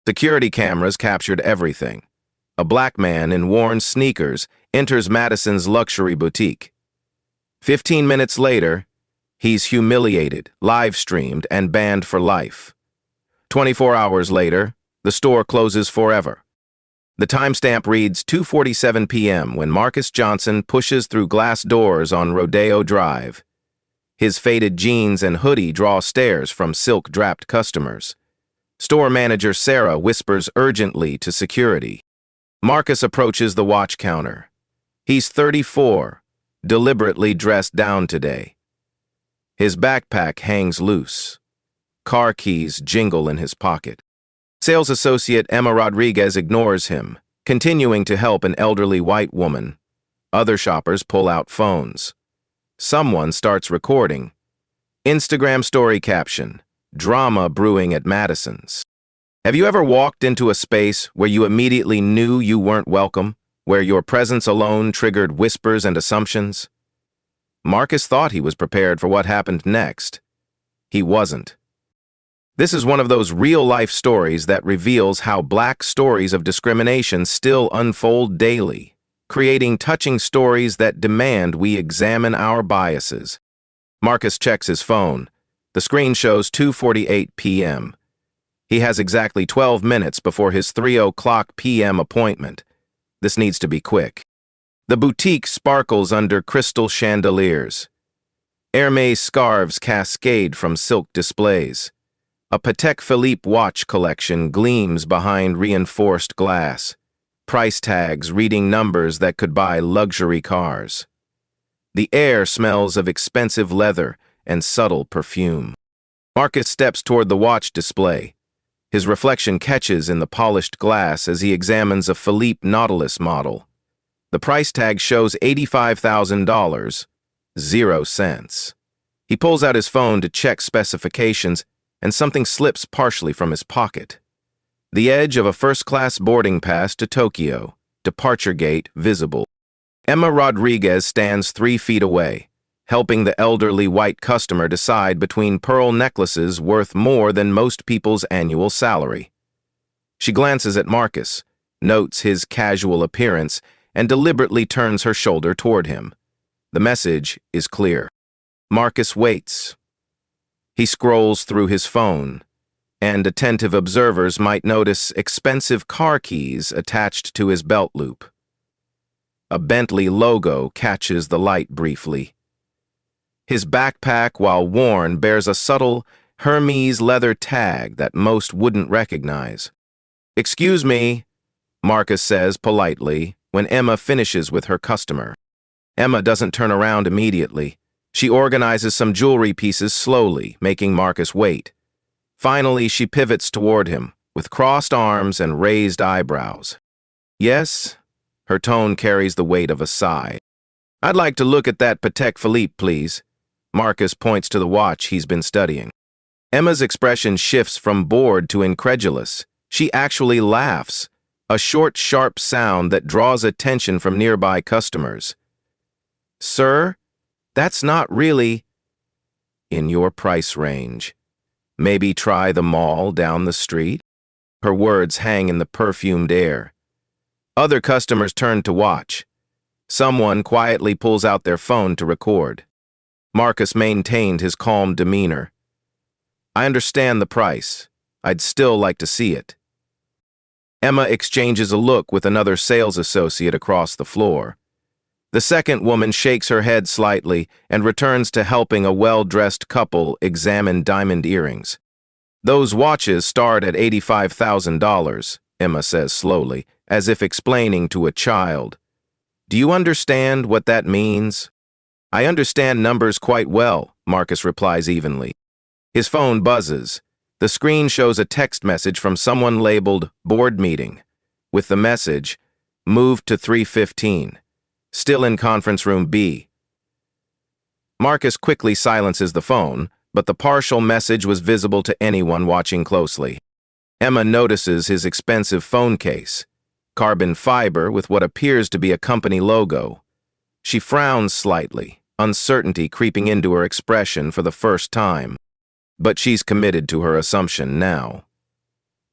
Security cameras captured everything. A black man in worn sneakers enters Madison's luxury boutique. 15 minutes later, he's humiliated, live-streamed, and banned for life. 24 hours later, the store closes forever. The timestamp reads 2:47 p.m. when Marcus Johnson pushes through glass doors on Rodeo Drive. His faded jeans and hoodie draw stares from silk-draped customers. Store manager Sarah whispers urgently to security. Marcus approaches the watch counter. He's 34, deliberately dressed down today. His backpack hangs loose. Car keys jingle in his pocket. Sales associate Emma Rodriguez ignores him, continuing to help an elderly white woman. Other shoppers pull out phones. Someone starts recording. Instagram story caption, "Drama brewing at Madison's." Have you ever walked into a space where you immediately knew you weren't welcome, where your presence alone triggered whispers and assumptions? Marcus thought he was prepared for what happened next. He wasn't. This is one of those real-life stories that reveals how Black stories of discrimination still unfold daily, creating touching stories that demand we examine our biases. Marcus checks his phone. The screen shows 2:48 p.m. He has exactly 12 minutes before his 3:00 p.m. appointment. This needs to be quick. The boutique sparkles under crystal chandeliers. Hermès scarves cascade from silk displays. A Patek Philippe watch collection gleams behind reinforced glass. Price tags reading numbers that could buy luxury cars. The air smells of expensive leather and subtle perfume. Marcus steps toward the watch display. His reflection catches in the polished glass as he examines a Philippe Nautilus model. The price tag shows $85,000, 0 cents. He pulls out his phone to check specifications, and something slips partially from his pocket. The edge of a first-class boarding pass to Tokyo, departure gate visible. Emma Rodriguez stands 3 feet away, helping the elderly white customer decide between pearl necklaces worth more than most people's annual salary. She glances at Marcus, notes his casual appearance, and deliberately turns her shoulder toward him. The message is clear. Marcus waits. He scrolls through his phone, and attentive observers might notice expensive car keys attached to his belt loop. A Bentley logo catches the light briefly. His backpack, while worn, bears a subtle Hermes leather tag that most wouldn't recognize. "Excuse me," Marcus says politely when Emma finishes with her customer. Emma doesn't turn around immediately. She organizes some jewelry pieces slowly, making Marcus wait. Finally, she pivots toward him, with crossed arms and raised eyebrows. "Yes?" Her tone carries the weight of a sigh. "I'd like to look at that Patek Philippe, please." Marcus points to the watch he's been studying. Emma's expression shifts from bored to incredulous. She actually laughs, a short, sharp sound that draws attention from nearby customers. "Sir, that's not really in your price range. Maybe try the mall down the street?" Her words hang in the perfumed air. Other customers turn to watch. Someone quietly pulls out their phone to record. Marcus maintained his calm demeanor. "I understand the price. I'd still like to see it." Emma exchanges a look with another sales associate across the floor. The second woman shakes her head slightly and returns to helping a well-dressed couple examine diamond earrings. "Those watches start at $85,000, Emma says slowly, as if explaining to a child. "Do you understand what that means?" "I understand numbers quite well," Marcus replies evenly. His phone buzzes. The screen shows a text message from someone labeled "Board Meeting," with the message, "Moved to 3:15. Still in conference room B." Marcus quickly silences the phone, but the partial message was visible to anyone watching closely. Emma notices his expensive phone case, carbon fiber with what appears to be a company logo. She frowns slightly, uncertainty creeping into her expression for the first time. But she's committed to her assumption now.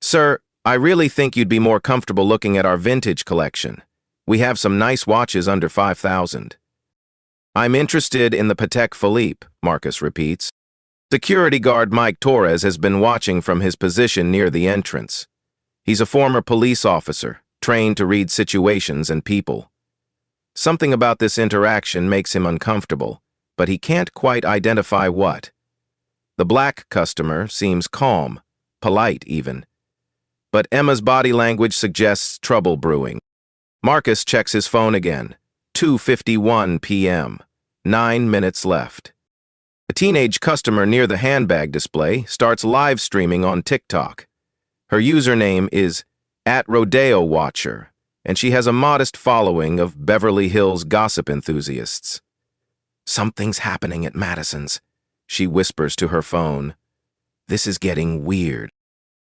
"Sir, I really think you'd be more comfortable looking at our vintage collection. We have some nice watches under 5,000. I'm interested in the Patek Philippe, Marcus repeats. Security guard Mike Torres has been watching from his position near the entrance. He's a former police officer, trained to read situations and people. Something about this interaction makes him uncomfortable, but he can't quite identify what. The black customer seems calm, polite even. But Emma's body language suggests trouble brewing. Marcus checks his phone again. 2:51 p.m. 9 minutes left. A teenage customer near the handbag display starts live streaming on TikTok. Her username is @RodeoWatcher, and she has a modest following of Beverly Hills gossip enthusiasts. Something's happening at Madison's, she whispers to her phone. This is getting weird.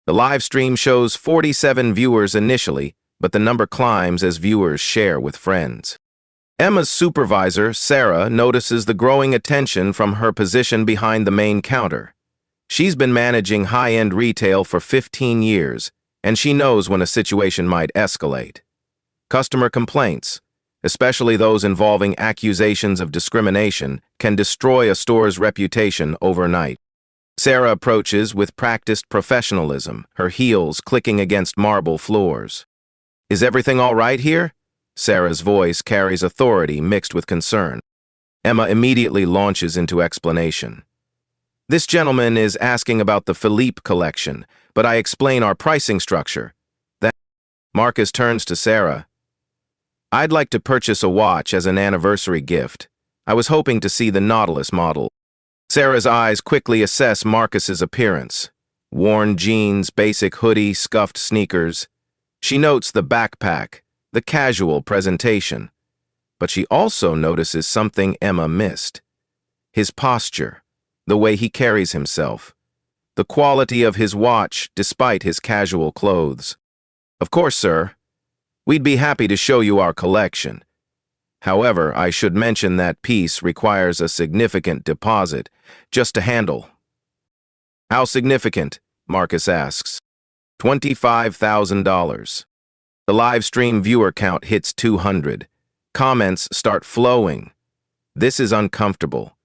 The live stream shows 47 viewers initially, but the number climbs as viewers share with friends. Emma's supervisor, Sarah, notices the growing attention from her position behind the main counter. She's been managing high-end retail for 15 years, and she knows when a situation might escalate. Customer complaints, especially those involving accusations of discrimination, can destroy a store's reputation overnight. Sarah approaches with practiced professionalism, her heels clicking against marble floors. Is everything all right here? Sarah's voice carries authority mixed with concern. Emma immediately launches into explanation. This gentleman is asking about the Philippe collection, but I explain our pricing structure. Then Marcus turns to Sarah. I'd like to purchase a watch as an anniversary gift. I was hoping to see the Nautilus model. Sarah's eyes quickly assess Marcus's appearance. Worn jeans, basic hoodie, scuffed sneakers. She notes the backpack, the casual presentation. But she also notices something Emma missed. His posture, the way he carries himself, the quality of his watch despite his casual clothes. Of course, sir. We'd be happy to show you our collection. However, I should mention that piece requires a significant deposit just to handle. How significant? Marcus asks. $25,000. The live stream viewer count hits 200. Comments start flowing. This is uncomfortable.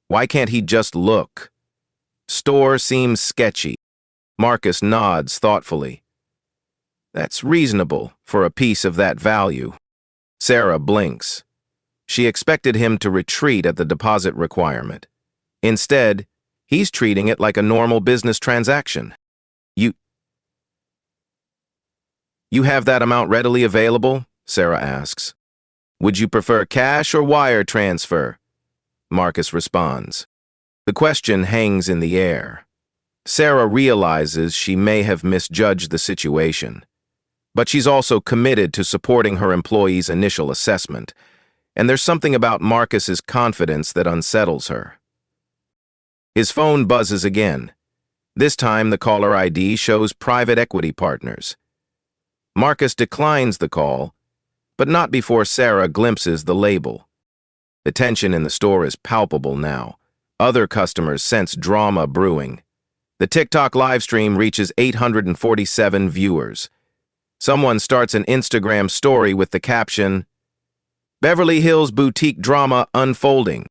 Why can't he just look? Store seems sketchy. Marcus nods thoughtfully. That's reasonable for a piece of that value. Sarah blinks. She expected him to retreat at the deposit requirement. Instead, he's treating it like a normal business transaction. You have that amount readily available? Sarah asks. Would you prefer cash or wire transfer? Marcus responds. The question hangs in the air. Sarah realizes she may have misjudged the situation. But she's also committed to supporting her employee's initial assessment, and there's something about Marcus's confidence that unsettles her. His phone buzzes again. This time the caller ID shows private equity partners. Marcus declines the call, but not before Sarah glimpses the label. The tension in the store is palpable now. Other customers sense drama brewing. The TikTok livestream reaches 847 viewers. Someone starts an Instagram story with the caption, Beverly Hills boutique drama unfolding.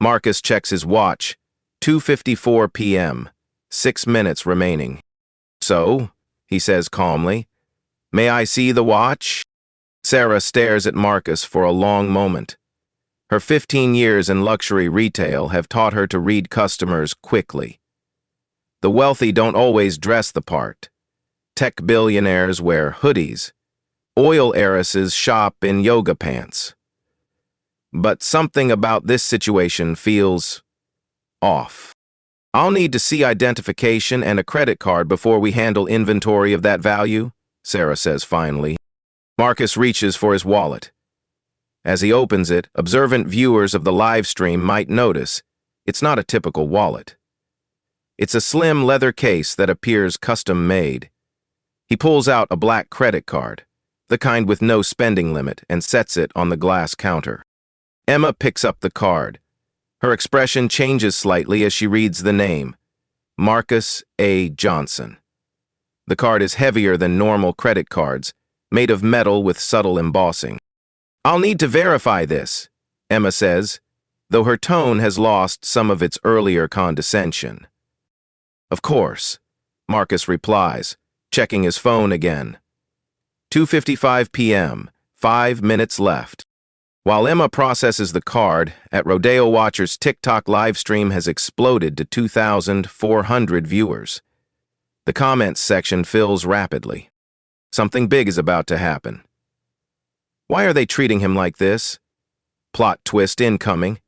Marcus checks his watch. 2:54 p.m. 6 minutes remaining. So, he says calmly, may I see the watch? Sarah stares at Marcus for a long moment. Her 15 years in luxury retail have taught her to read customers quickly. The wealthy don't always dress the part. Tech billionaires wear hoodies. Oil heiresses shop in yoga pants. But something about this situation feels off. I'll need to see identification and a credit card before we handle inventory of that value, Sarah says finally. Marcus reaches for his wallet. As he opens it, observant viewers of the live stream might notice it's not a typical wallet. It's a slim leather case that appears custom-made. He pulls out a black credit card, the kind with no spending limit, and sets it on the glass counter. Emma picks up the card. Her expression changes slightly as she reads the name, Marcus A. Johnson. The card is heavier than normal credit cards, made of metal with subtle embossing. "I'll need to verify this," Emma says, though her tone has lost some of its earlier condescension. "Of course," Marcus replies, checking his phone again. 2:55 p.m., 5 minutes left. While Emma processes the card, at Rodeo Watcher's TikTok livestream has exploded to 2,400 viewers. The comments section fills rapidly. Something big is about to happen. Why are they treating him like this? Plot twist incoming.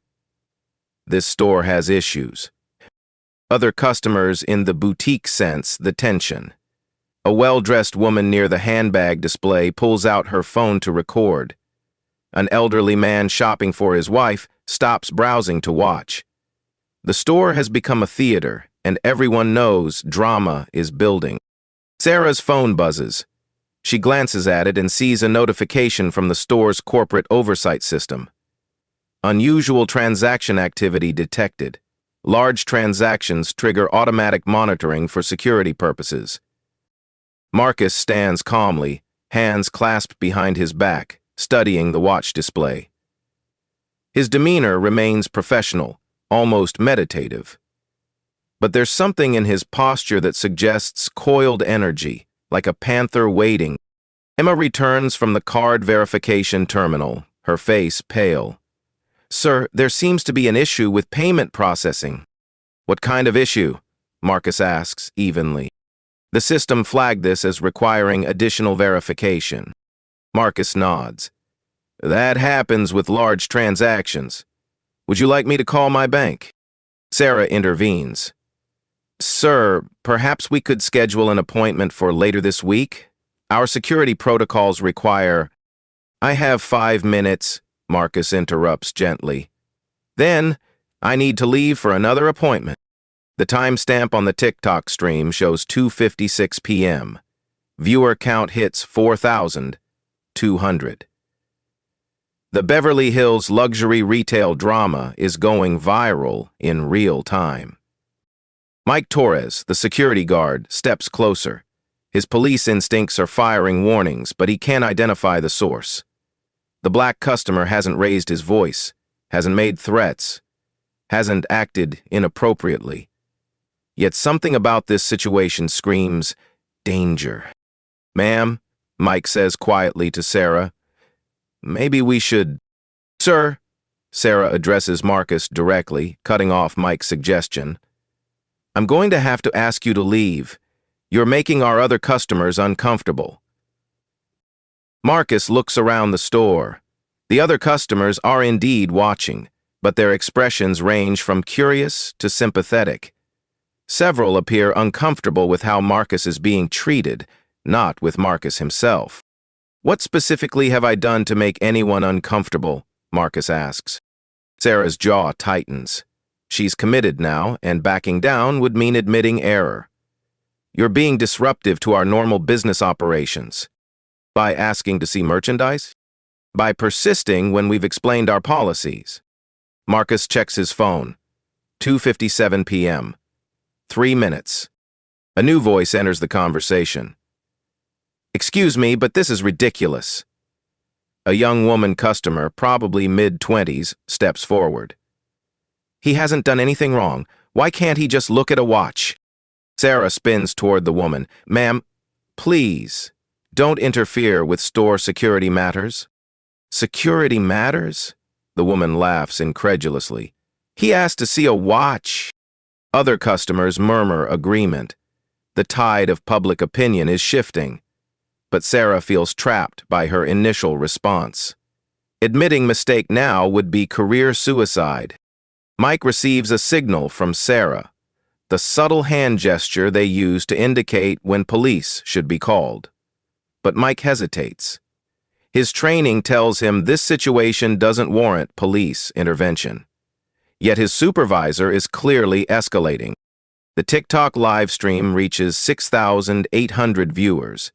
This store has issues. Other customers in the boutique sense the tension. A well-dressed woman near the handbag display pulls out her phone to record. An elderly man shopping for his wife stops browsing to watch. The store has become a theater, and everyone knows drama is building. Sarah's phone buzzes. She glances at it and sees a notification from the store's corporate oversight system. Unusual transaction activity detected. Large transactions trigger automatic monitoring for security purposes. Marcus stands calmly, hands clasped behind his back, studying the watch display. His demeanor remains professional, almost meditative. But there's something in his posture that suggests coiled energy, like a panther waiting. Emma returns from the card verification terminal, her face pale. "Sir, there seems to be an issue with payment processing." "What kind of issue?" Marcus asks evenly. The system flagged this as requiring additional verification. Marcus nods. "That happens with large transactions. Would you like me to call my bank?" Sarah intervenes. "Sir, perhaps we could schedule an appointment for later this week? Our security protocols require—" "I have 5 minutes," Marcus interrupts gently. "Then, I need to leave for another appointment." The timestamp on the TikTok stream shows 2:56 p.m. Viewer count hits 4,200. The Beverly Hills luxury retail drama is going viral in real time. Mike Torres, the security guard, steps closer. His police instincts are firing warnings, but he can't identify the source. The black customer hasn't raised his voice, hasn't made threats, hasn't acted inappropriately. Yet something about this situation screams danger. "Ma'am," Mike says quietly to Sarah, "maybe we should—" "Sir," Sarah addresses Marcus directly, cutting off Mike's suggestion, "I'm going to have to ask you to leave. You're making our other customers uncomfortable." Marcus looks around the store. The other customers are indeed watching, but their expressions range from curious to sympathetic. Several appear uncomfortable with how Marcus is being treated, not with Marcus himself. "What specifically have I done to make anyone uncomfortable?" Marcus asks. Sarah's jaw tightens. She's committed now, and backing down would mean admitting error. "You're being disruptive to our normal business operations." "By asking to see merchandise?" "By persisting when we've explained our policies." Marcus checks his phone. 2:57 p.m. 3 minutes. A new voice enters the conversation. "Excuse me, but this is ridiculous." A young woman customer, probably mid-20s, steps forward. "He hasn't done anything wrong. Why can't he just look at a watch?" Sarah spins toward the woman. "Ma'am, please, don't interfere with store security matters." "Security matters?" The woman laughs incredulously. "He asked to see a watch." Other customers murmur agreement. The tide of public opinion is shifting. But Sarah feels trapped by her initial response. Admitting mistake now would be career suicide. Mike receives a signal from Sarah, the subtle hand gesture they use to indicate when police should be called. But Mike hesitates. His training tells him this situation doesn't warrant police intervention. Yet his supervisor is clearly escalating. The TikTok live stream reaches 6,800 viewers.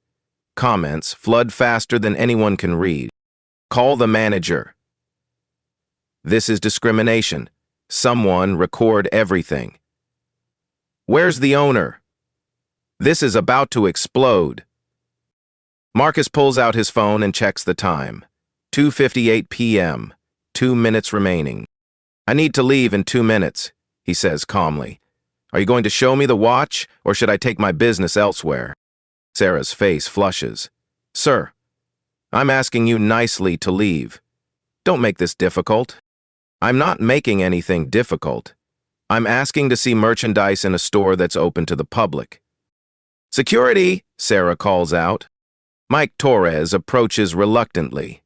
Comments flood faster than anyone can read. "Call the manager." "This is discrimination. Someone record everything." "Where's the owner?" This is about to explode. Marcus pulls out his phone and checks the time. 2:58 p.m. 2 minutes remaining. I need to leave in 2 minutes, he says calmly. Are you going to show me the watch, or should I take my business elsewhere? Sarah's face flushes. Sir, I'm asking you nicely to leave. Don't make this difficult. I'm not making anything difficult. I'm asking to see merchandise in a store that's open to the public. Security, Sarah calls out. Mike Torres approaches reluctantly.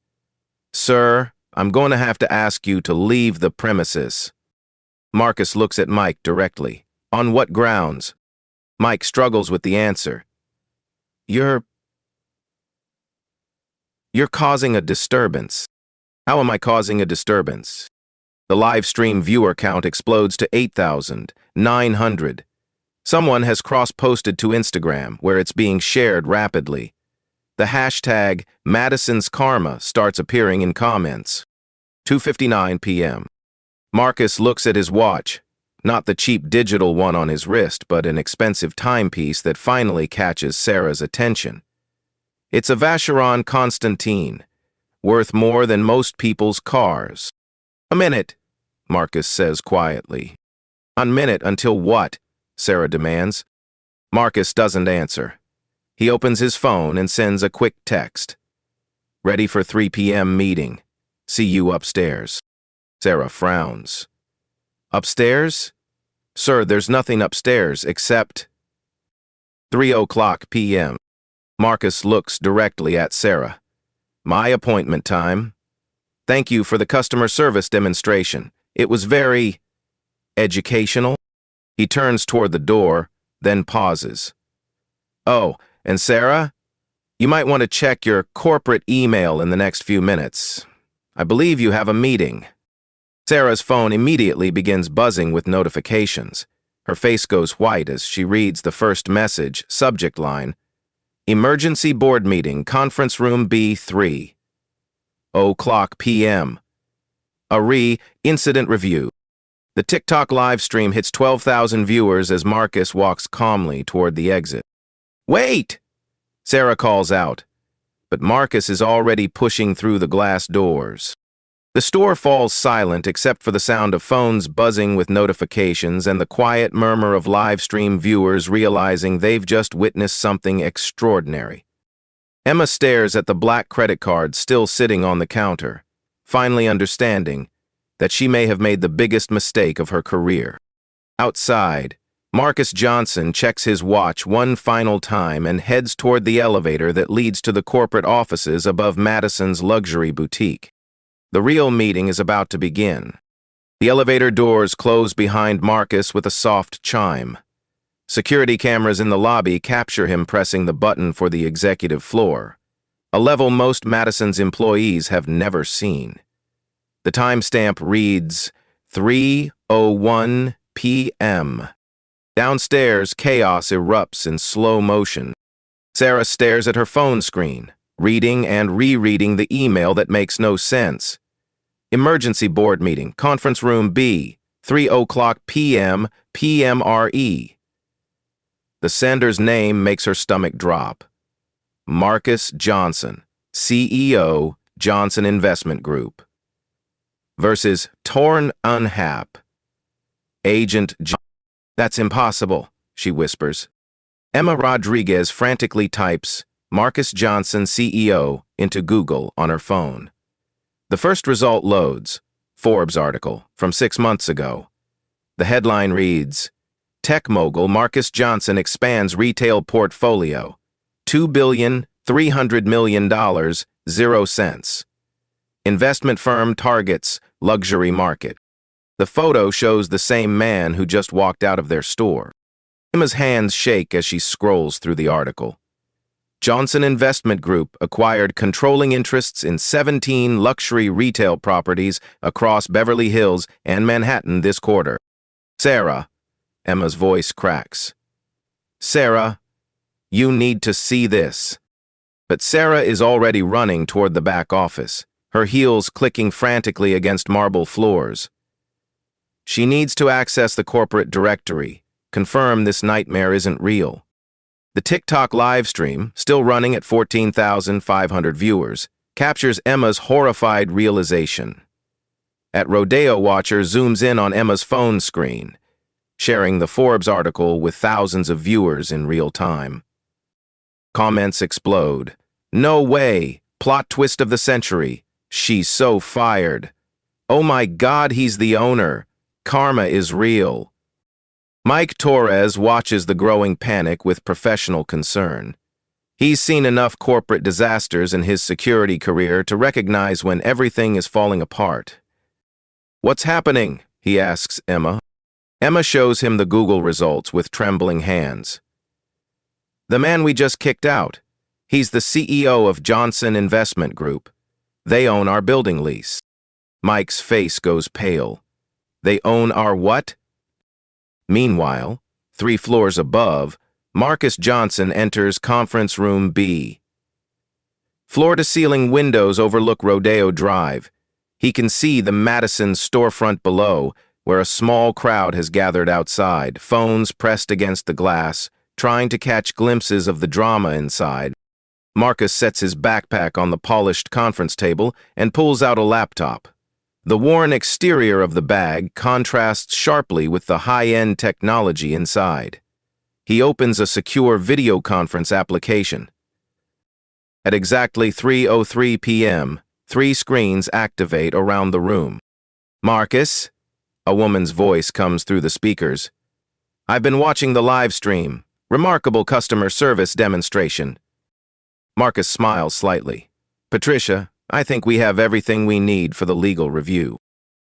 Sir, I'm going to have to ask you to leave the premises. Marcus looks at Mike directly. On what grounds? Mike struggles with the answer. You're causing a disturbance. How am I causing a disturbance? The live stream viewer count explodes to 8,900. Someone has cross-posted to Instagram, where it's being shared rapidly. The hashtag Madison's Karma starts appearing in comments. 2:59 p.m. Marcus looks at his watch, not the cheap digital one on his wrist, but an expensive timepiece that finally catches Sarah's attention. It's a Vacheron Constantine, worth more than most people's cars. A minute, Marcus says quietly. A minute until what? Sarah demands. Marcus doesn't answer. He opens his phone and sends a quick text. Ready for 3 p.m. meeting. See you upstairs. Sarah frowns. Upstairs? Sir, there's nothing upstairs except 3:00 p.m. Marcus looks directly at Sarah. My appointment time. Thank you for the customer service demonstration. It was very educational. He turns toward the door, then pauses. Oh, and Sarah, you might want to check your corporate email in the next few minutes. I believe you have a meeting. Sarah's phone immediately begins buzzing with notifications. Her face goes white as she reads the first message, subject line, Emergency Board Meeting, Conference Room B3. 0:00 p.m. Incident Review. The TikTok live stream hits 12,000 viewers as Marcus walks calmly toward the exit. Wait! Sarah calls out, but Marcus is already pushing through the glass doors. The store falls silent except for the sound of phones buzzing with notifications and the quiet murmur of live stream viewers realizing they've just witnessed something extraordinary. Emma stares at the black credit card still sitting on the counter, finally understanding that she may have made the biggest mistake of her career. Outside, Marcus Johnson checks his watch one final time and heads toward the elevator that leads to the corporate offices above Madison's luxury boutique. The real meeting is about to begin. The elevator doors close behind Marcus with a soft chime. Security cameras in the lobby capture him pressing the button for the executive floor, a level most Madison's employees have never seen. The timestamp reads 3:01 p.m. Downstairs, chaos erupts in slow motion. Sarah stares at her phone screen, reading and rereading the email that makes no sense. Emergency board meeting, conference room B, 3:00 p.m., PMRE. The sender's name makes her stomach drop. Marcus Johnson, CEO, Johnson Investment Group. Versus Torn Unhap. Agent John. That's impossible, she whispers. Emma Rodriguez frantically types Marcus Johnson, CEO, into Google on her phone. The first result loads, Forbes article from 6 months ago. The headline reads, Tech mogul Marcus Johnson expands retail portfolio, $2.3 billion, 0 cents. Investment firm targets luxury market. The photo shows the same man who just walked out of their store. Emma's hands shake as she scrolls through the article. Johnson Investment Group acquired controlling interests in 17 luxury retail properties across Beverly Hills and Manhattan this quarter. Sarah, Emma's voice cracks. Sarah, you need to see this. But Sarah is already running toward the back office, her heels clicking frantically against marble floors. She needs to access the corporate directory, confirm this nightmare isn't real. The TikTok live stream, still running at 14,500 viewers, captures Emma's horrified realization. At Rodeo Watcher zooms in on Emma's phone screen, sharing the Forbes article with thousands of viewers in real time. Comments explode. No way! Plot twist of the century. She's so fired. Oh my God, he's the owner. Karma is real. Mike Torres watches the growing panic with professional concern. He's seen enough corporate disasters in his security career to recognize when everything is falling apart. "What's happening?" he asks Emma. Emma shows him the Google results with trembling hands. "The man we just kicked out. He's the CEO of Johnson Investment Group. They own our building lease." Mike's face goes pale. "They own our what?" Meanwhile, 3 floors above, Marcus Johnson enters conference room B. Floor-to-ceiling windows overlook Rodeo Drive. He can see the Madison storefront below, where a small crowd has gathered outside, phones pressed against the glass, trying to catch glimpses of the drama inside. Marcus sets his backpack on the polished conference table and pulls out a laptop. The worn exterior of the bag contrasts sharply with the high-end technology inside. He opens a secure video conference application. At exactly 3:03 p.m., 3 screens activate around the room. "Marcus?" A woman's voice comes through the speakers. "I've been watching the live stream. Remarkable customer service demonstration." Marcus smiles slightly. "Patricia, I think we have everything we need for the legal review."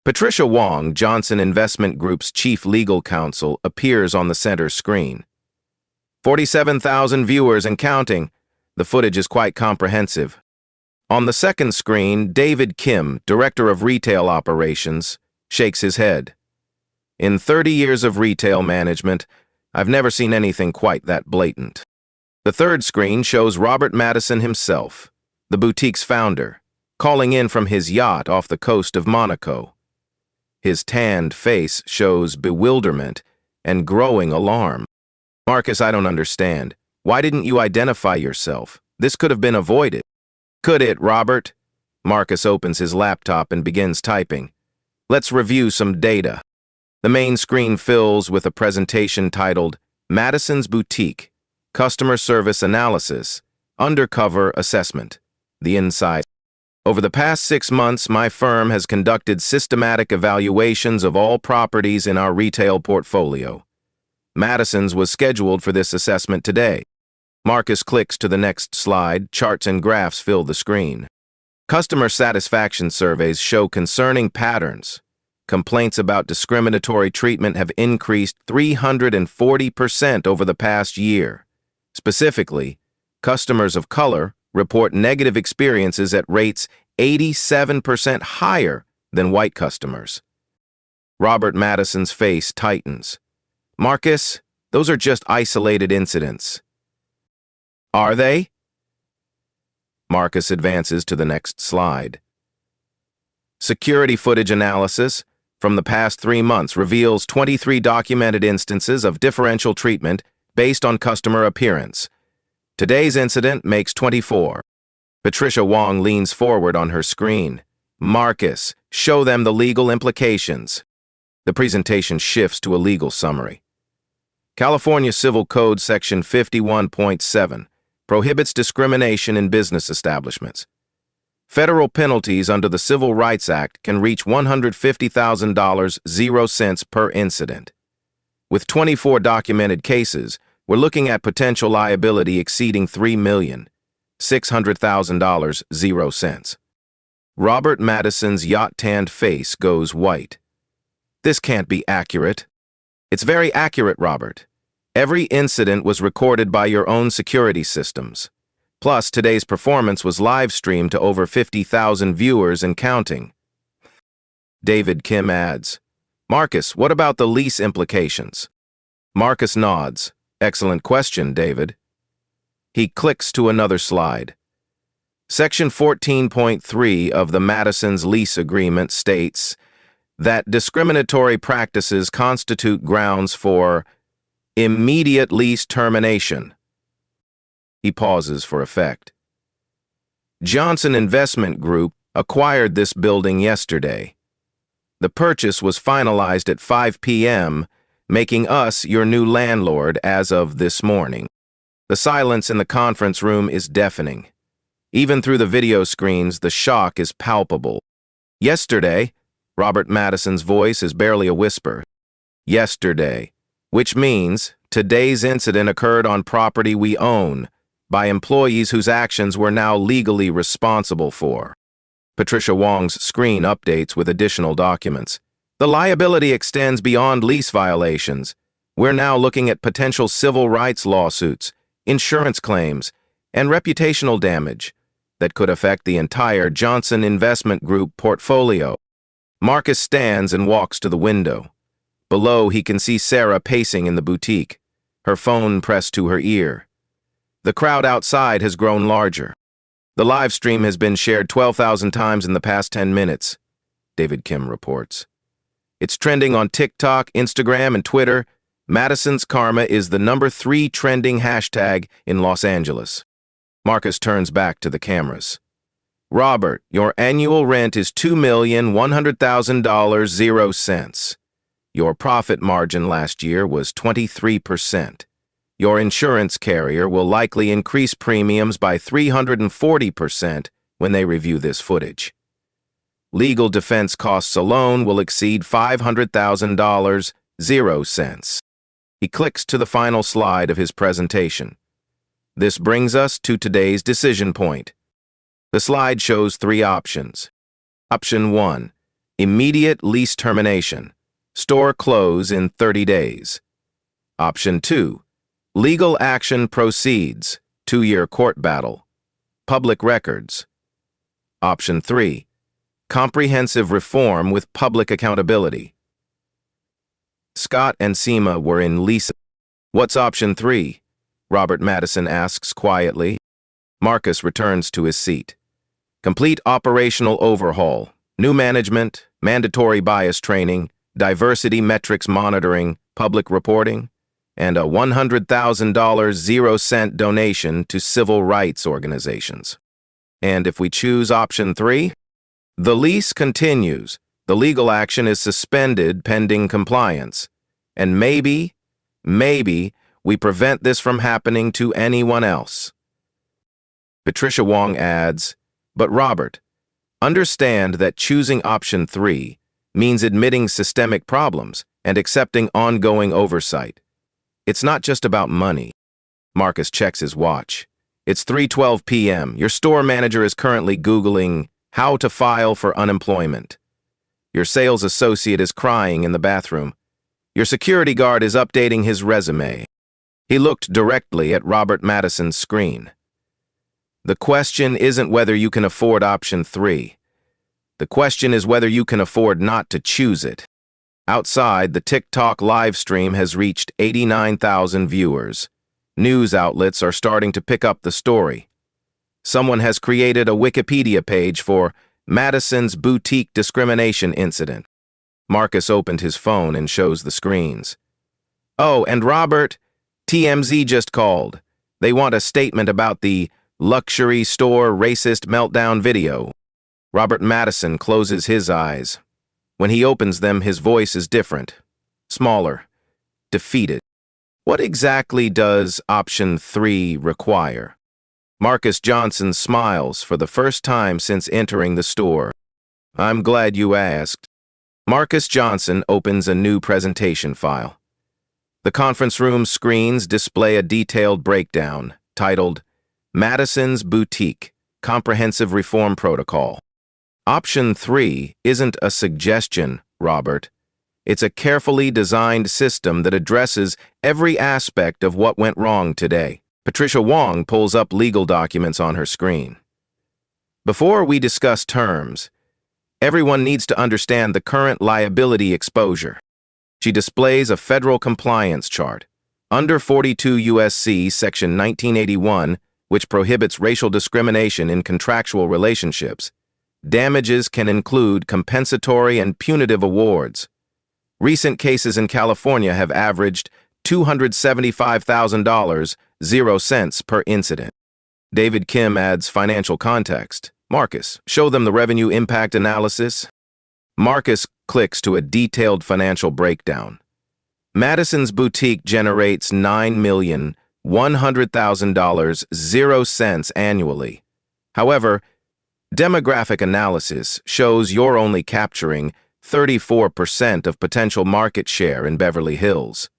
Patricia Wong, Johnson Investment Group's chief legal counsel, appears on the center screen. 47,000 viewers and counting. The footage is quite comprehensive. On the second screen, David Kim, director of retail operations, shakes his head. "In 30 years of retail management, I've never seen anything quite that blatant." The third screen shows Robert Madison himself, the boutique's founder, calling in from his yacht off the coast of Monaco. His tanned face shows bewilderment and growing alarm. "Marcus, I don't understand. Why didn't you identify yourself? This could have been avoided." "Could it, Robert?" Marcus opens his laptop and begins typing. "Let's review some data." The main screen fills with a presentation titled Madison's Boutique, Customer Service Analysis, Undercover Assessment. The inside. "Over the past 6 months, my firm has conducted systematic evaluations of all properties in our retail portfolio. Madison's was scheduled for this assessment today." Marcus clicks to the next slide. Charts and graphs fill the screen. Customer satisfaction surveys show concerning patterns. Complaints about discriminatory treatment have increased 340% over the past year. Specifically, customers of color report negative experiences at rates 87% higher than white customers. Robert Madison's face tightens. "Marcus, those are just isolated incidents." "Are they?" Marcus advances to the next slide. Security footage analysis from the past 3 months reveals 23 documented instances of differential treatment based on customer appearance. Today's incident makes 24. Patricia Wong leans forward on her screen. "Marcus, show them the legal implications." The presentation shifts to a legal summary. California Civil Code Section 51.7 prohibits discrimination in business establishments. Federal penalties under the Civil Rights Act can reach $150,000, 0 cents per incident. With 24 documented cases, we're looking at potential liability exceeding $3,600,000, 0 cents. Robert Madison's yacht-tanned face goes white. "This can't be accurate." "It's very accurate, Robert. Every incident was recorded by your own security systems. Plus, today's performance was live-streamed to over 50,000 viewers and counting." David Kim adds, "Marcus, what about the lease implications?" Marcus nods. "Excellent question, David." He clicks to another slide. Section 14.3 of the Madison's lease agreement states that discriminatory practices constitute grounds for immediate lease termination. He pauses for effect. Johnson Investment Group acquired this building yesterday. The purchase was finalized at 5 p.m., making us your new landlord as of this morning. The silence in the conference room is deafening. Even through the video screens, the shock is palpable. Yesterday, Robert Madison's voice is barely a whisper. Yesterday, which means today's incident occurred on property we own, by employees whose actions we're now legally responsible for. Patricia Wong's screen updates with additional documents. The liability extends beyond lease violations. We're now looking at potential civil rights lawsuits, insurance claims, and reputational damage that could affect the entire Johnson Investment Group portfolio. Marcus stands and walks to the window. Below, he can see Sarah pacing in the boutique, her phone pressed to her ear. The crowd outside has grown larger. The live stream has been shared 12,000 times in the past 10 minutes, David Kim reports. It's trending on TikTok, Instagram, and Twitter. Madison's Karma is the #3 trending hashtag in Los Angeles. Marcus turns back to the cameras. Robert, your annual rent is $2,100,000, 0 cents. Your profit margin last year was 23%. Your insurance carrier will likely increase premiums by 340% when they review this footage. Legal defense costs alone will exceed $500,000, 0 cents. He clicks to the final slide of his presentation. This brings us to today's decision point. The slide shows 3 options. Option 1, immediate lease termination. Store close in 30 days. Option 2, legal action proceeds, 2-year court battle. Public records. Option 3, comprehensive reform with public accountability. Scott and Seema were in lease. What's option 3? Robert Madison asks quietly. Marcus returns to his seat. Complete operational overhaul, new management, mandatory bias training, diversity metrics monitoring, public reporting, and a $100,000 0-cent donation to civil rights organizations. And if we choose option 3, the lease continues. The legal action is suspended pending compliance. And maybe we prevent this from happening to anyone else. Patricia Wong adds, but Robert, understand that choosing option 3 means admitting systemic problems and accepting ongoing oversight. It's not just about money. Marcus checks his watch. It's 3:12 p.m. Your store manager is currently Googling how to file for unemployment. Your sales associate is crying in the bathroom. Your security guard is updating his resume. He looked directly at Robert Madison's screen. The question isn't whether you can afford option 3. The question is whether you can afford not to choose it. Outside, the TikTok live stream has reached 89,000 viewers. News outlets are starting to pick up the story. Someone has created a Wikipedia page for Madison's boutique discrimination incident. Marcus opened his phone and shows the screens. Oh, and Robert, TMZ just called. They want a statement about the luxury store racist meltdown video. Robert Madison closes his eyes. When he opens them, his voice is different, smaller, defeated. What exactly does option 3 require? Marcus Johnson smiles for the first time since entering the store. I'm glad you asked. Marcus Johnson opens a new presentation file. The conference room screens display a detailed breakdown titled Madison's Boutique, Comprehensive Reform Protocol. Option 3 isn't a suggestion, Robert. It's a carefully designed system that addresses every aspect of what went wrong today. Patricia Wong pulls up legal documents on her screen. Before we discuss terms, everyone needs to understand the current liability exposure. She displays a federal compliance chart. Under 42 U.S.C. Section 1981, which prohibits racial discrimination in contractual relationships, damages can include compensatory and punitive awards. Recent cases in California have averaged $275,000 0 cents per incident. David Kim adds financial context. Marcus, show them the revenue impact analysis. Marcus clicks to a detailed financial breakdown. Madison's boutique generates $9,100,000, 0 cents annually. However, demographic analysis shows you're only capturing 34% of potential market share in Beverly Hills.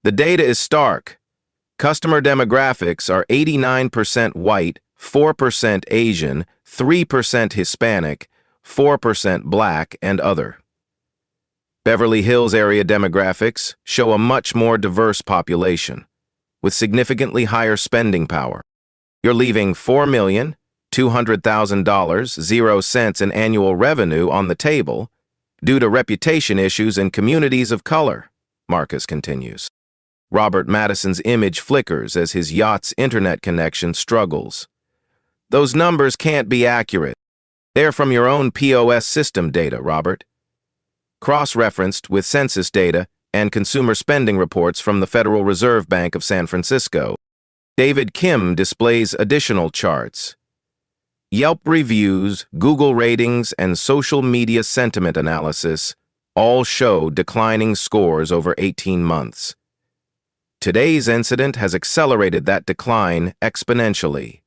The data is stark. Customer demographics are 89% white, 4% Asian, 3% Hispanic, 4% Black, and other. Beverly Hills area demographics show a much more diverse population, with significantly higher spending power. You're leaving $4,200,000, 0 cents in annual revenue on the table due to reputation issues in communities of color, Marcus continues. Robert Madison's image flickers as his yacht's internet connection struggles. Those numbers can't be accurate. They're from your own POS system data, Robert. Cross-referenced with census data and consumer spending reports from the Federal Reserve Bank of San Francisco. David Kim displays additional charts. Yelp reviews, Google ratings, and social media sentiment analysis all show declining scores over 18 months. Today's incident has accelerated that decline exponentially.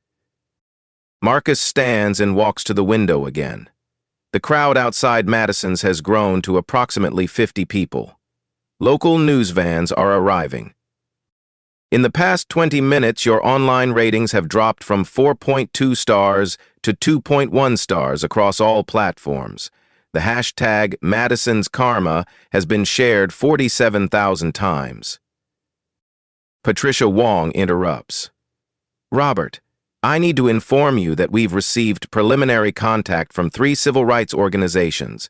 Marcus stands and walks to the window again. The crowd outside Madison's has grown to approximately 50 people. Local news vans are arriving. In the past 20 minutes, your online ratings have dropped from 4.2 stars to 2.1 stars across all platforms. The hashtag Madison's Karma has been shared 47,000 times. Patricia Wong interrupts. Robert, I need to inform you that we've received preliminary contact from 3 civil rights organizations.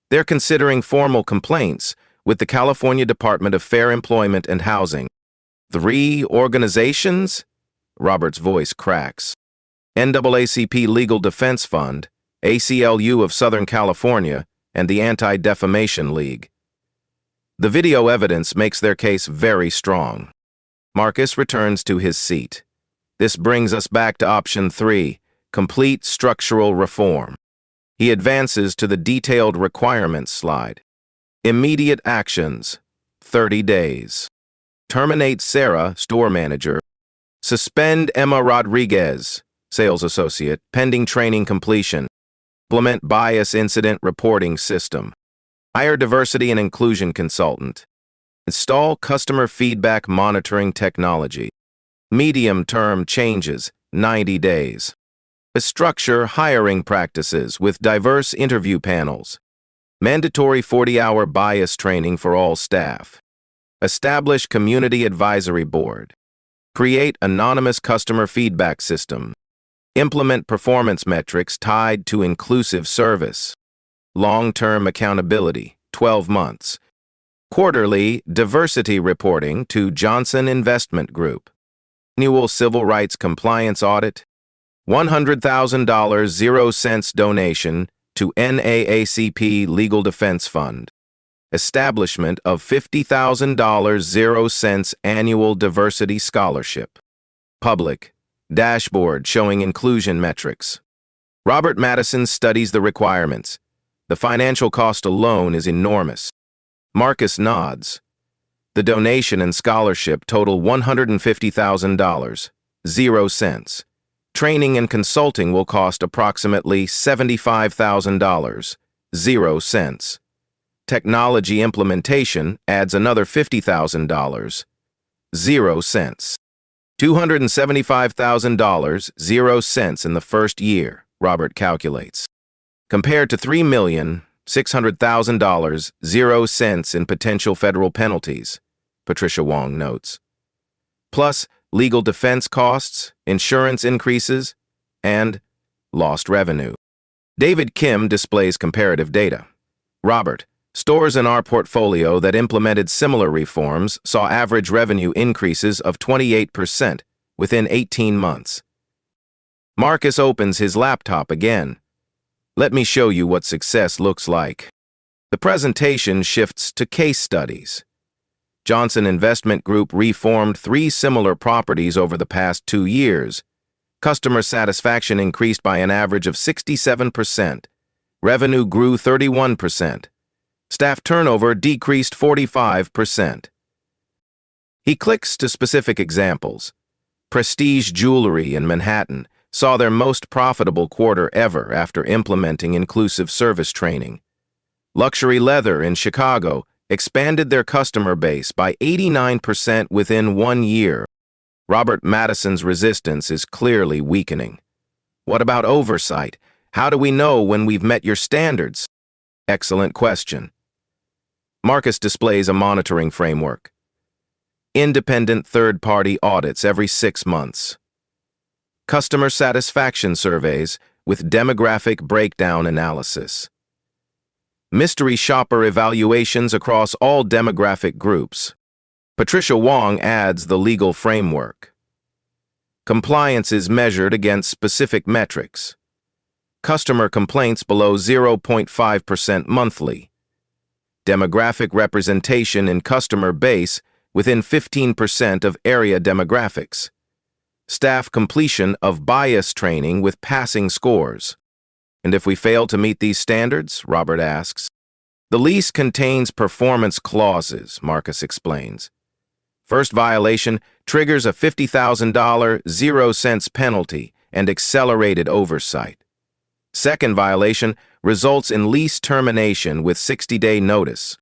They're considering formal complaints with the California Department of Fair Employment and Housing. 3 organizations? Robert's voice cracks. NAACP Legal Defense Fund, ACLU of Southern California, and the Anti-Defamation League. The video evidence makes their case very strong. Marcus returns to his seat. This brings us back to option 3, complete structural reform. He advances to the detailed requirements slide. Immediate actions, 30 days. Terminate Sarah, store manager. Suspend Emma Rodriguez, sales associate, pending training completion. Implement bias incident reporting system. Hire diversity and inclusion consultant. Install customer feedback monitoring technology. Medium-term changes, 90 days. Structure hiring practices with diverse interview panels. Mandatory 40-hour bias training for all staff. Establish community advisory board. Create anonymous customer feedback system. Implement performance metrics tied to inclusive service. Long-term accountability, 12 months. Quarterly diversity reporting to Johnson Investment Group. Annual civil rights compliance audit. $100,000 0 cents donation to NAACP Legal Defense Fund. Establishment of $50,000 0 cents annual diversity scholarship. Public dashboard showing inclusion metrics. Robert Madison studies the requirements. The financial cost alone is enormous. Marcus nods. The donation and scholarship total $150,000, 0 cents. Training and consulting will cost approximately $75,000, 0 cents. Technology implementation adds another $50,000, 0 cents. $275,000, 0 cents in the first year, Robert calculates. Compared to $3,600,000, 0 cents in potential federal penalties, Patricia Wong notes. Plus legal defense costs, insurance increases, and lost revenue. David Kim displays comparative data. Robert, stores in our portfolio that implemented similar reforms saw average revenue increases of 28% within 18 months. Marcus opens his laptop again. Let me show you what success looks like. The presentation shifts to case studies. Johnson Investment Group reformed 3 similar properties over the past 2 years. Customer satisfaction increased by an average of 67%. Revenue grew 31%. Staff turnover decreased 45%. He clicks to specific examples. Prestige Jewelry in Manhattan saw their most profitable quarter ever after implementing inclusive service training. Luxury Leather in Chicago expanded their customer base by 89% within 1 year. Robert Madison's resistance is clearly weakening. What about oversight? How do we know when we've met your standards? Excellent question. Marcus displays a monitoring framework. Independent third-party audits every 6 months. Customer satisfaction surveys with demographic breakdown analysis. Mystery shopper evaluations across all demographic groups. Patricia Wong adds the legal framework. Compliance is measured against specific metrics. Customer complaints below 0.5% monthly. Demographic representation in customer base within 15% of area demographics. Staff completion of bias training with passing scores. And if we fail to meet these standards, Robert asks. The lease contains performance clauses, Marcus explains. First violation triggers a $50,000 0-cents penalty and accelerated oversight. Second violation results in lease termination with 60-day notice.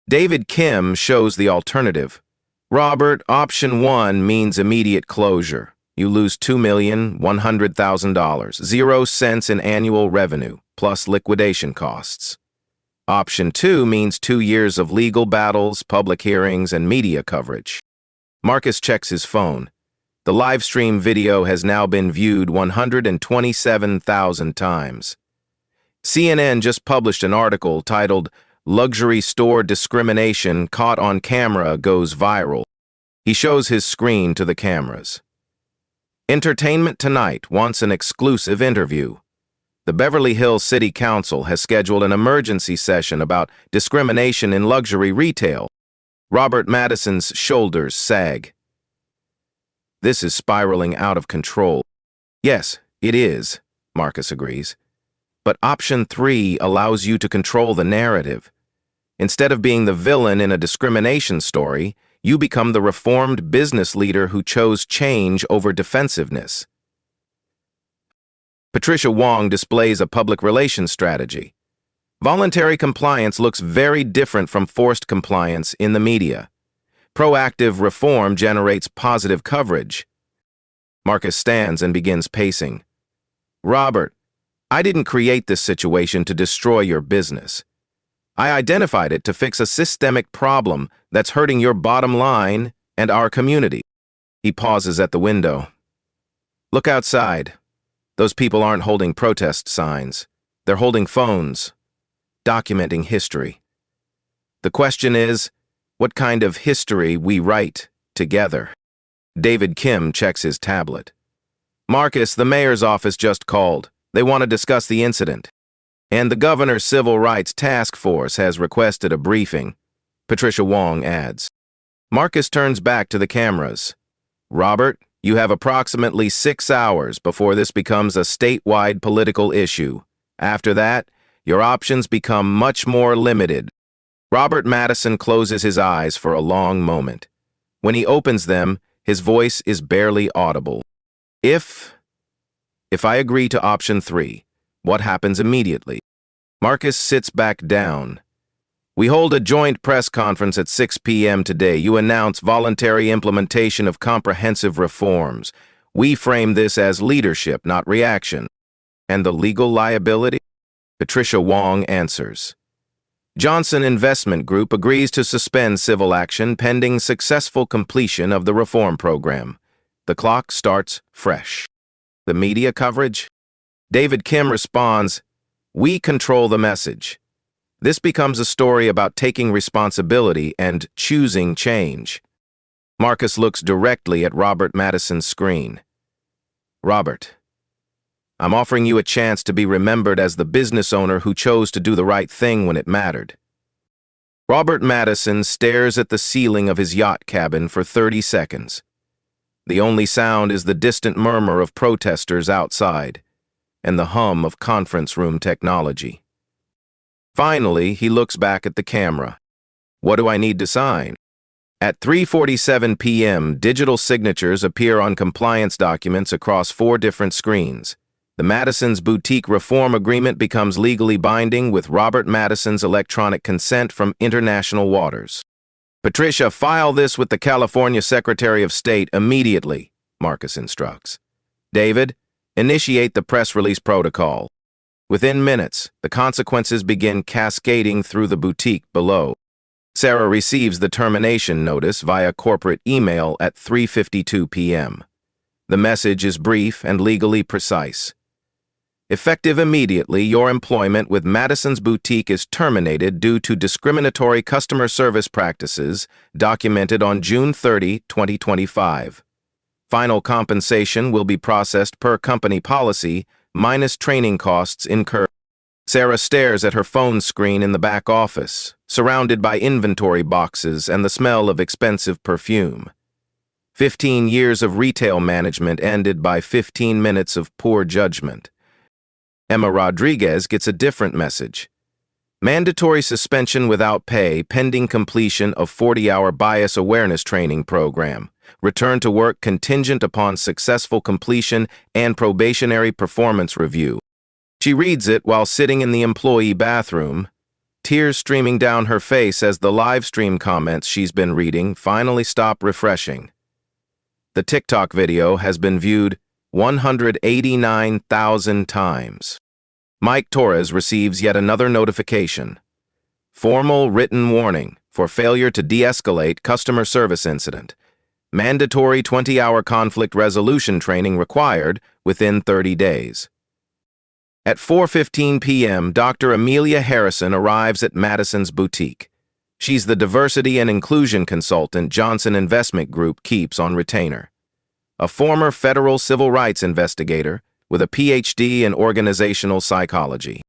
David Kim shows the alternative. Robert, option 1 means immediate closure. You lose $2,100,000, 0 cents in annual revenue, plus liquidation costs. Option 2 means 2 years of legal battles, public hearings, and media coverage. Marcus checks his phone. The live stream video has now been viewed 127,000 times. CNN just published an article titled, "Luxury Store Discrimination Caught on Camera Goes Viral." He shows his screen to the cameras. Entertainment Tonight wants an exclusive interview. The Beverly Hills City Council has scheduled an emergency session about discrimination in luxury retail. Robert Madison's shoulders sag. This is spiraling out of control. Yes, it is, Marcus agrees. But option 3 allows you to control the narrative. Instead of being the villain in a discrimination story, you become the reformed business leader who chose change over defensiveness. Patricia Wong displays a public relations strategy. Voluntary compliance looks very different from forced compliance in the media. Proactive reform generates positive coverage. Marcus stands and begins pacing. Robert, I didn't create this situation to destroy your business. I identified it to fix a systemic problem that's hurting your bottom line and our community. He pauses at the window. Look outside. Those people aren't holding protest signs. They're holding phones, documenting history. The question is, what kind of history we write together? David Kim checks his tablet. Marcus, the mayor's office just called. They want to discuss the incident. And the governor's civil rights task force has requested a briefing, Patricia Wong adds. Marcus turns back to the cameras. Robert, you have approximately 6 hours before this becomes a statewide political issue. After that, your options become much more limited. Robert Madison closes his eyes for a long moment. When he opens them, his voice is barely audible. If I agree to option 3, what happens immediately? Marcus sits back down. We hold a joint press conference at 6 p.m. today. You announce voluntary implementation of comprehensive reforms. We frame this as leadership, not reaction. And the legal liability? Patricia Wong answers. Johnson Investment Group agrees to suspend civil action pending successful completion of the reform program. The clock starts fresh. The media coverage? David Kim responds, we control the message. This becomes a story about taking responsibility and choosing change. Marcus looks directly at Robert Madison's screen. Robert, I'm offering you a chance to be remembered as the business owner who chose to do the right thing when it mattered. Robert Madison stares at the ceiling of his yacht cabin for 30 seconds. The only sound is the distant murmur of protesters outside and the hum of conference room technology. Finally, he looks back at the camera. What do I need to sign? At 3:47 p.m., digital signatures appear on compliance documents across 4 different screens. The Madison's Boutique Reform Agreement becomes legally binding with Robert Madison's electronic consent from international waters. Patricia, file this with the California Secretary of State immediately, Marcus instructs. David, initiate the press release protocol. Within minutes, the consequences begin cascading through the boutique below. Sarah receives the termination notice via corporate email at 3:52 p.m. The message is brief and legally precise. Effective immediately, your employment with Madison's Boutique is terminated due to discriminatory customer service practices documented on June 30, 2025. Final compensation will be processed per company policy, minus training costs incurred. Sarah stares at her phone screen in the back office, surrounded by inventory boxes and the smell of expensive perfume. 15 years of retail management ended by 15 minutes of poor judgment. Emma Rodriguez gets a different message. Mandatory suspension without pay pending completion of 40-hour bias awareness training program. Return to work contingent upon successful completion and probationary performance review. She reads it while sitting in the employee bathroom, tears streaming down her face as the live stream comments she's been reading finally stop refreshing. The TikTok video has been viewed 189,000 times. Mike Torres receives yet another notification. Formal written warning for failure to de-escalate customer service incident. Mandatory 20-hour conflict resolution training required within 30 days. At 4:15 p.m., Dr. Amelia Harrison arrives at Madison's Boutique. She's the diversity and inclusion consultant Johnson Investment Group keeps on retainer. A former federal civil rights investigator with a PhD in organizational psychology.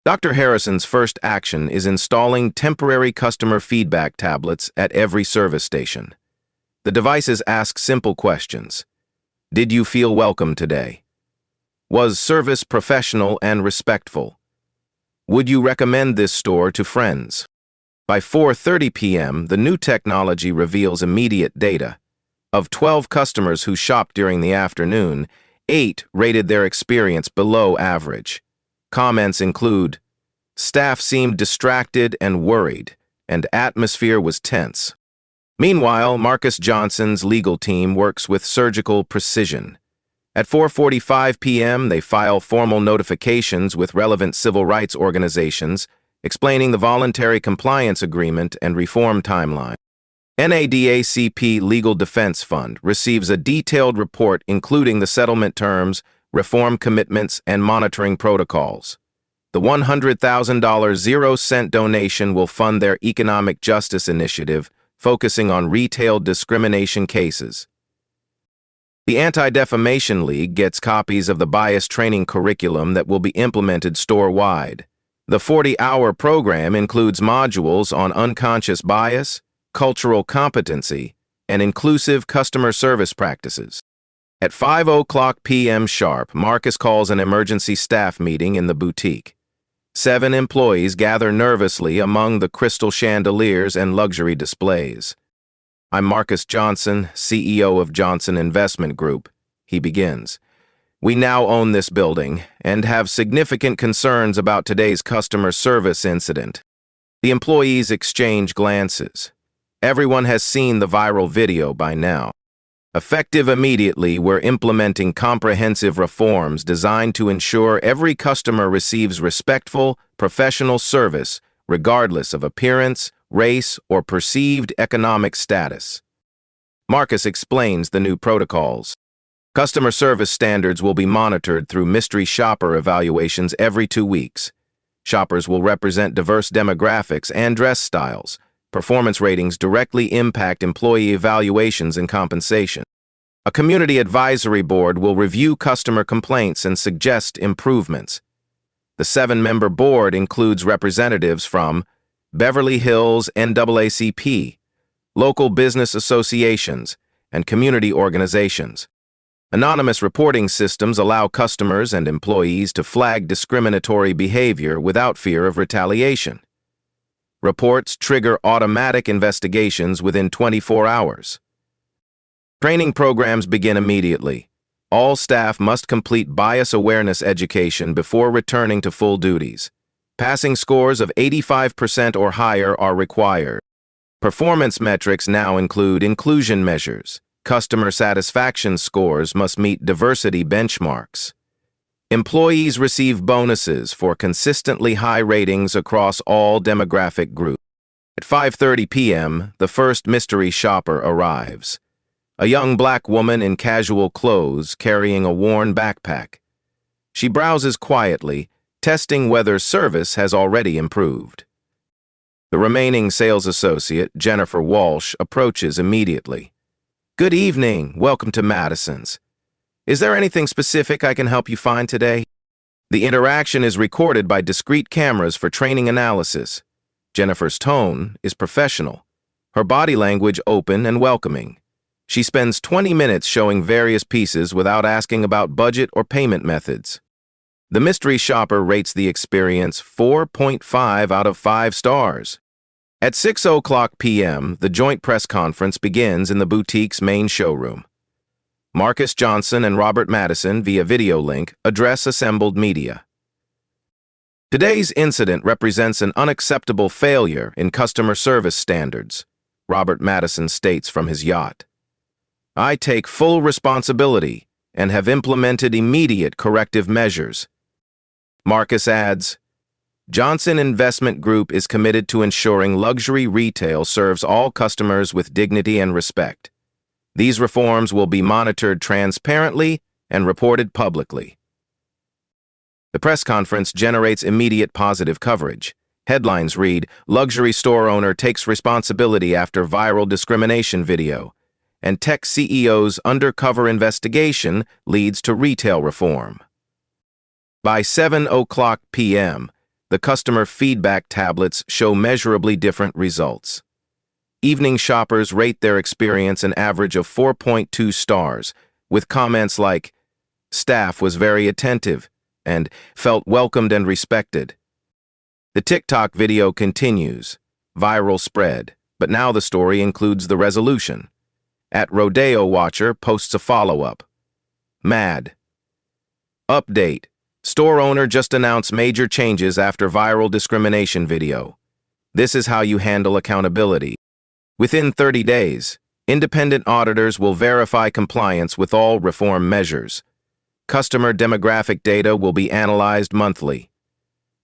Dr. Harrison's first action is installing temporary customer feedback tablets at every service station. The devices ask simple questions. Did you feel welcome today? Was service professional and respectful? Would you recommend this store to friends? By 4:30 p.m., the new technology reveals immediate data. Of 12 customers who shopped during the afternoon, 8 rated their experience below average. Comments include, staff seemed distracted and worried, and atmosphere was tense. Meanwhile, Marcus Johnson's legal team works with surgical precision. At 4:45 p.m., they file formal notifications with relevant civil rights organizations explaining the voluntary compliance agreement and reform timeline. NADACP Legal Defense Fund receives a detailed report including the settlement terms, reform commitments, and monitoring protocols. The $100,000 zero-cent donation will fund their economic justice initiative, focusing on retail discrimination cases. The Anti-Defamation League gets copies of the bias training curriculum that will be implemented store-wide. The 40-hour program includes modules on unconscious bias, cultural competency, and inclusive customer service practices. At 5:00 p.m. sharp, Marcus calls an emergency staff meeting in the boutique. 7 employees gather nervously among the crystal chandeliers and luxury displays. I'm Marcus Johnson, CEO of Johnson Investment Group, he begins. We now own this building and have significant concerns about today's customer service incident. The employees exchange glances. Everyone has seen the viral video by now. Effective immediately, we're implementing comprehensive reforms designed to ensure every customer receives respectful, professional service, regardless of appearance, race, or perceived economic status. Marcus explains the new protocols. Customer service standards will be monitored through mystery shopper evaluations every 2 weeks. Shoppers will represent diverse demographics and dress styles. Performance ratings directly impact employee evaluations and compensation. A community advisory board will review customer complaints and suggest improvements. The 7-member board includes representatives from Beverly Hills NAACP, local business associations, and community organizations. Anonymous reporting systems allow customers and employees to flag discriminatory behavior without fear of retaliation. Reports trigger automatic investigations within 24 hours. Training programs begin immediately. All staff must complete bias awareness education before returning to full duties. Passing scores of 85% or higher are required. Performance metrics now include inclusion measures. Customer satisfaction scores must meet diversity benchmarks. Employees receive bonuses for consistently high ratings across all demographic groups. At 5:30 p.m., the first mystery shopper arrives. A young black woman in casual clothes carrying a worn backpack. She browses quietly, testing whether service has already improved. The remaining sales associate, Jennifer Walsh, approaches immediately. "Good evening. Welcome to Madison's. Is there anything specific I can help you find today?" The interaction is recorded by discrete cameras for training analysis. Jennifer's tone is professional, her body language open and welcoming. She spends 20 minutes showing various pieces without asking about budget or payment methods. The mystery shopper rates the experience 4.5 out of 5 stars. At 6:00 p.m., the joint press conference begins in the boutique's main showroom. Marcus Johnson and Robert Madison, via video link, address assembled media. Today's incident represents an unacceptable failure in customer service standards, Robert Madison states from his yacht. "I take full responsibility and have implemented immediate corrective measures." Marcus adds, "Johnson Investment Group is committed to ensuring luxury retail serves all customers with dignity and respect. These reforms will be monitored transparently and reported publicly." The press conference generates immediate positive coverage. Headlines read, "Luxury store owner takes responsibility after viral discrimination video," and tech CEO's undercover investigation leads to retail reform. By 7:00 p.m., the customer feedback tablets show measurably different results. Evening shoppers rate their experience an average of 4.2 stars, with comments like, "Staff was very attentive," and "felt welcomed and respected." The TikTok video continues, viral spread, but now the story includes the resolution. At Rodeo Watcher posts a follow-up. Mad. Update. Store owner just announced major changes after viral discrimination video. This is how you handle accountability. Within 30 days, independent auditors will verify compliance with all reform measures. Customer demographic data will be analyzed monthly.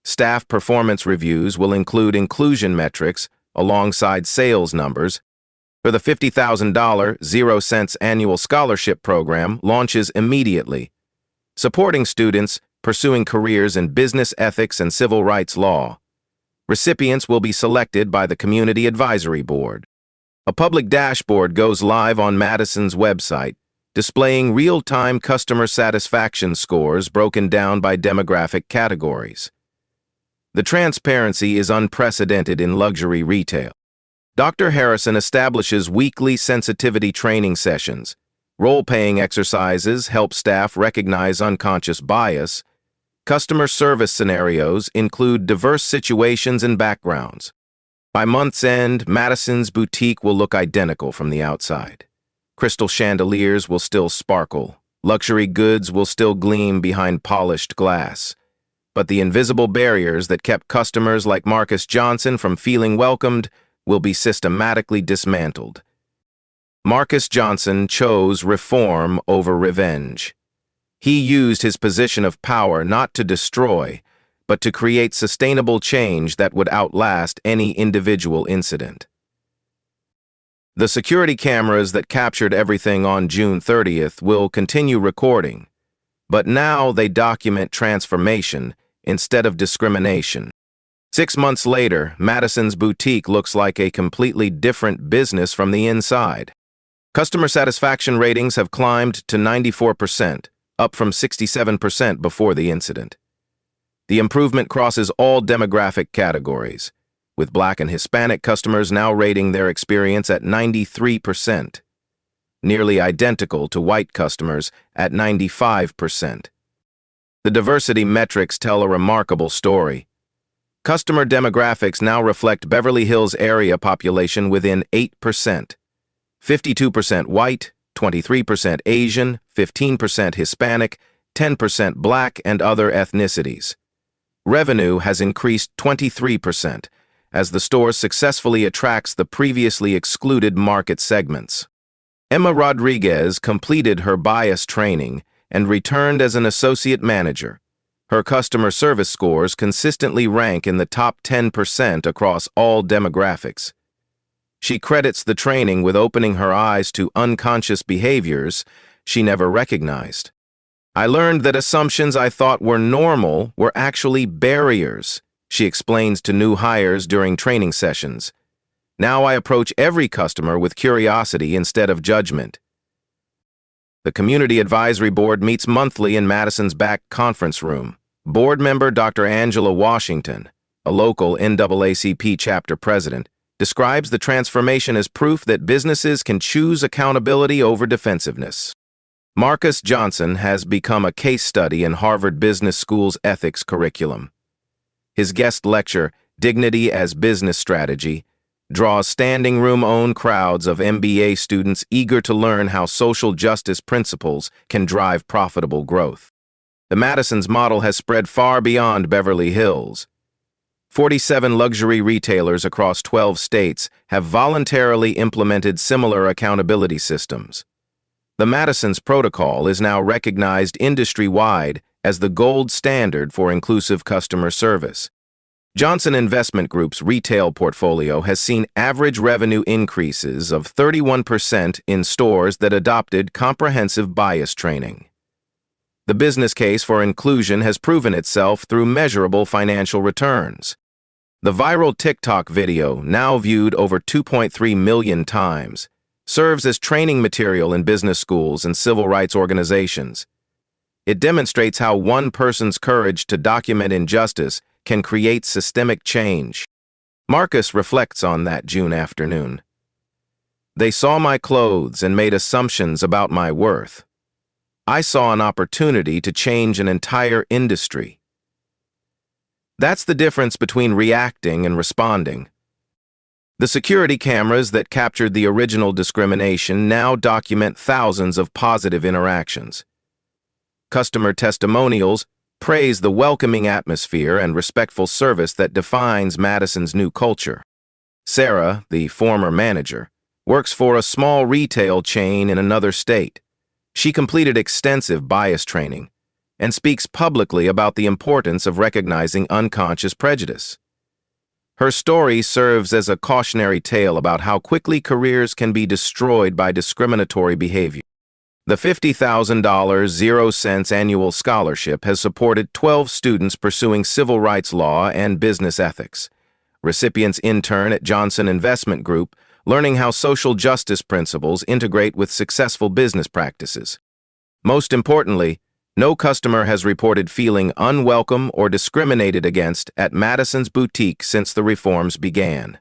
Staff performance reviews will include inclusion metrics alongside sales numbers. For the $50,000 0 cents annual scholarship program launches immediately, supporting students pursuing careers in business ethics and civil rights law. Recipients will be selected by the Community Advisory Board. A public dashboard goes live on Madison's website, displaying real-time customer satisfaction scores broken down by demographic categories. The transparency is unprecedented in luxury retail. Dr. Harrison establishes weekly sensitivity training sessions. Role-playing exercises help staff recognize unconscious bias. Customer service scenarios include diverse situations and backgrounds. By month's end, Madison's boutique will look identical from the outside. Crystal chandeliers will still sparkle. Luxury goods will still gleam behind polished glass. But the invisible barriers that kept customers like Marcus Johnson from feeling welcomed will be systematically dismantled. Marcus Johnson chose reform over revenge. He used his position of power not to destroy, but to create sustainable change that would outlast any individual incident. The security cameras that captured everything on June 30th will continue recording, but now they document transformation instead of discrimination. 6 months later, Madison's boutique looks like a completely different business from the inside. Customer satisfaction ratings have climbed to 94%, up from 67% before the incident. The improvement crosses all demographic categories, with Black and Hispanic customers now rating their experience at 93%, nearly identical to white customers at 95%. The diversity metrics tell a remarkable story. Customer demographics now reflect Beverly Hills area population within 8%. 52% white, 23% Asian, 15% Hispanic, 10% Black, and other ethnicities. Revenue has increased 23% as the store successfully attracts the previously excluded market segments. Emma Rodriguez completed her bias training and returned as an associate manager. Her customer service scores consistently rank in the top 10% across all demographics. She credits the training with opening her eyes to unconscious behaviors she never recognized. I learned that assumptions I thought were normal were actually barriers, she explains to new hires during training sessions. Now I approach every customer with curiosity instead of judgment. The Community Advisory Board meets monthly in Madison's back conference room. Board member Dr. Angela Washington, a local NAACP chapter president, describes the transformation as proof that businesses can choose accountability over defensiveness. Marcus Johnson has become a case study in Harvard Business School's ethics curriculum. His guest lecture, Dignity as Business Strategy, draws standing room-owned crowds of MBA students eager to learn how social justice principles can drive profitable growth. The Madison's model has spread far beyond Beverly Hills. 47 luxury retailers across 12 states have voluntarily implemented similar accountability systems. The Madison's protocol is now recognized industry-wide as the gold standard for inclusive customer service. Johnson Investment Group's retail portfolio has seen average revenue increases of 31% in stores that adopted comprehensive bias training. The business case for inclusion has proven itself through measurable financial returns. The viral TikTok video, now viewed over 2.3 million times, serves as training material in business schools and civil rights organizations. It demonstrates how one person's courage to document injustice can create systemic change. Marcus reflects on that June afternoon. They saw my clothes and made assumptions about my worth. I saw an opportunity to change an entire industry. That's the difference between reacting and responding. The security cameras that captured the original discrimination now document thousands of positive interactions. Customer testimonials praise the welcoming atmosphere and respectful service that defines Madison's new culture. Sarah, the former manager, works for a small retail chain in another state. She completed extensive bias training and speaks publicly about the importance of recognizing unconscious prejudice. Her story serves as a cautionary tale about how quickly careers can be destroyed by discriminatory behavior. The $50,000 0 annual scholarship has supported 12 students pursuing civil rights law and business ethics. Recipients intern at Johnson Investment Group, learning how social justice principles integrate with successful business practices. Most importantly, no customer has reported feeling unwelcome or discriminated against at Madison's boutique since the reforms began.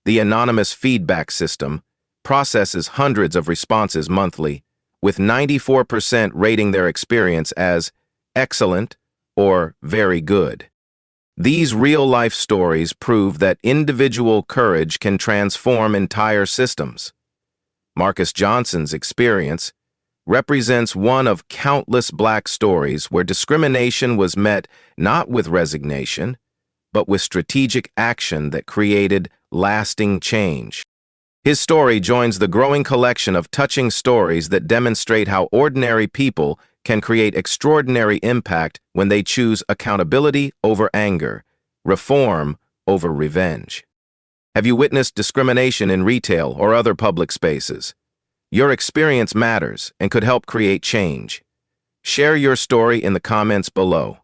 The anonymous feedback system processes hundreds of responses monthly, with 94% rating their experience as excellent or very good. These real-life stories prove that individual courage can transform entire systems. Marcus Johnson's experience represents one of countless Black stories where discrimination was met not with resignation, but with strategic action that created lasting change. His story joins the growing collection of touching stories that demonstrate how ordinary people can create extraordinary impact when they choose accountability over anger, reform over revenge. Have you witnessed discrimination in retail or other public spaces? Your experience matters and could help create change. Share your story in the comments below.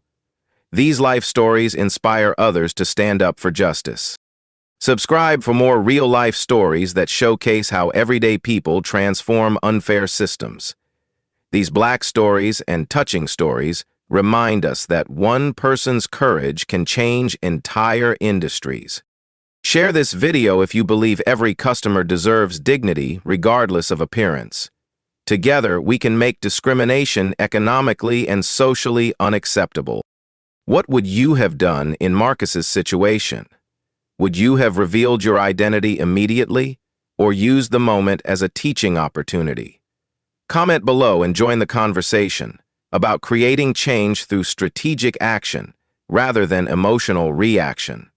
These life stories inspire others to stand up for justice. Subscribe for more real-life stories that showcase how everyday people transform unfair systems. These Black stories and touching stories remind us that one person's courage can change entire industries. Share this video if you believe every customer deserves dignity regardless of appearance. Together, we can make discrimination economically and socially unacceptable. What would you have done in Marcus's situation? Would you have revealed your identity immediately or used the moment as a teaching opportunity? Comment below and join the conversation about creating change through strategic action rather than emotional reaction.